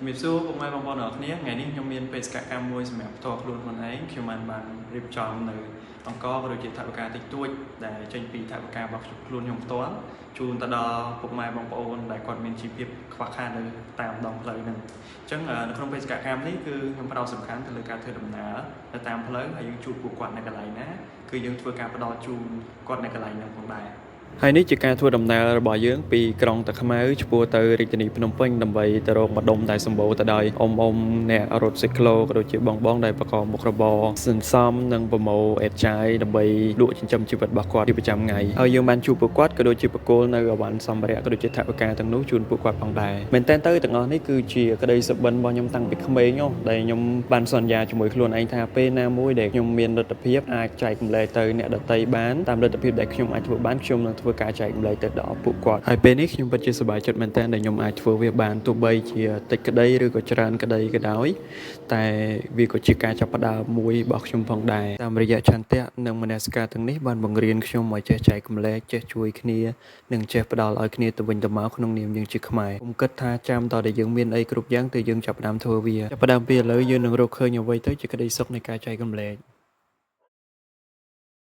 ជំរាបសួរពុកម៉ែបងប្អូនទាំងអស់គ្នាថ្ងៃនេះខ្ញុំមានបេសកកម្មមួយសម្រាប់ផ្ទាល់ខ្លួនខ្លួនឯងខ្ញុំបានរៀបចំនៅអង្គក៏ដូចជាថវិកាតិចតួចដែលចេញពីថវិការបស់ខ្លួនខ្ញុំផ្ទាល់ជូនទៅដល់ពុកម៉ែបងប្អូនដែលគាត់មានជីវភាពខ្វះខាតនៅតាមដងផ្លូវហ្នឹងអញ្ចឹងនៅក្នុងបេសកកម្មនេះគឺខ្ញុំផ្ដោតសំខាន់ទៅលើការធ្វើដំណើរនៅតាមផ្លូវហើយយើងជួបពួកគាត់នៅកន្លែងណាគឺយើងធ្វើការផ្ដល់ជូនគាត់នៅកន្លែងហ្នឹងផងដែរហើយនេះជាការធ្វើដំណើររបស់យើងពីក្រុងតាខ្មៅឆ្ពោះទៅរាជធានីភ្នំពេញដើម្បីទៅរកម្ដុំដែលសម្បូរទៅដោយអ៊ំអ្នករត់ស៊ីក្លូក៏ដូចជាបងដែលប្រកបមុខរបរសន្សំនិងប្រម៉ូអេតចាយដើម្បីលក់ចិញ្ចឹមជីវិតរបស់គាត់ជាប្រចាំថ្ងៃហើយយើងបានជួបពួកគាត់ក៏ដូចជាបកគោលនៅអវ៉ាន់សម្ភារៈក៏ដូចជាថវិកាទាំងនោះជូនពួកគាត់ផងដែរមែនតើទៅទាំងអស់នេះគឺជាក្តីសុបិនរបស់ខ្ញុំតាំងពីក្មេងដែលខ្ញុំបានសន្យាជាមួយខ្លួនឯងថាពេលណាមួយដែលខ្ញុំមានលទ្ធភាពអាចចែកចម្លែកទៅអ្នកដទៃបានតាមលទ្ធភាពដែលខ្ញុំអាចធ្វើបានខ្ញុំនឹងធ្វើការចែកម្លែកទៅដល់ពួកគាត់ហើយពេលនេះខ្ញុំពិតជាសប្បាយចិត្តមែនទែនដែលខ្ញុំអាចធ្វើវាបានទោះបីជាតិចក្តីឬក៏ច្រើនក្តីក៏ដោយតែវាក៏ជាការចាប់ផ្ដើមមួយរបស់ខ្ញុំផងដែរតាមរយៈឆន្ទៈនិងមនសិការទាំងនេះបានបង្រៀនខ្ញុំឲ្យចេះចែកកម្លែកចេះជួយគ្នានិងចេះផ្ដល់ឲ្យគ្នាទៅវិញទៅមកក្នុងនាមយើងជាខ្មែរខ្ញុំគិតថាចាំតើយើងមានអីគ្រប់យ៉ាងទៅយើងចាប់ផ្ដើមធ្វើវាចាប់ផ្ដើមពីឥឡូវយើងនឹងរកឃើញអ្វីទៅជាក្តីសុខនៃការចែកកម្លែក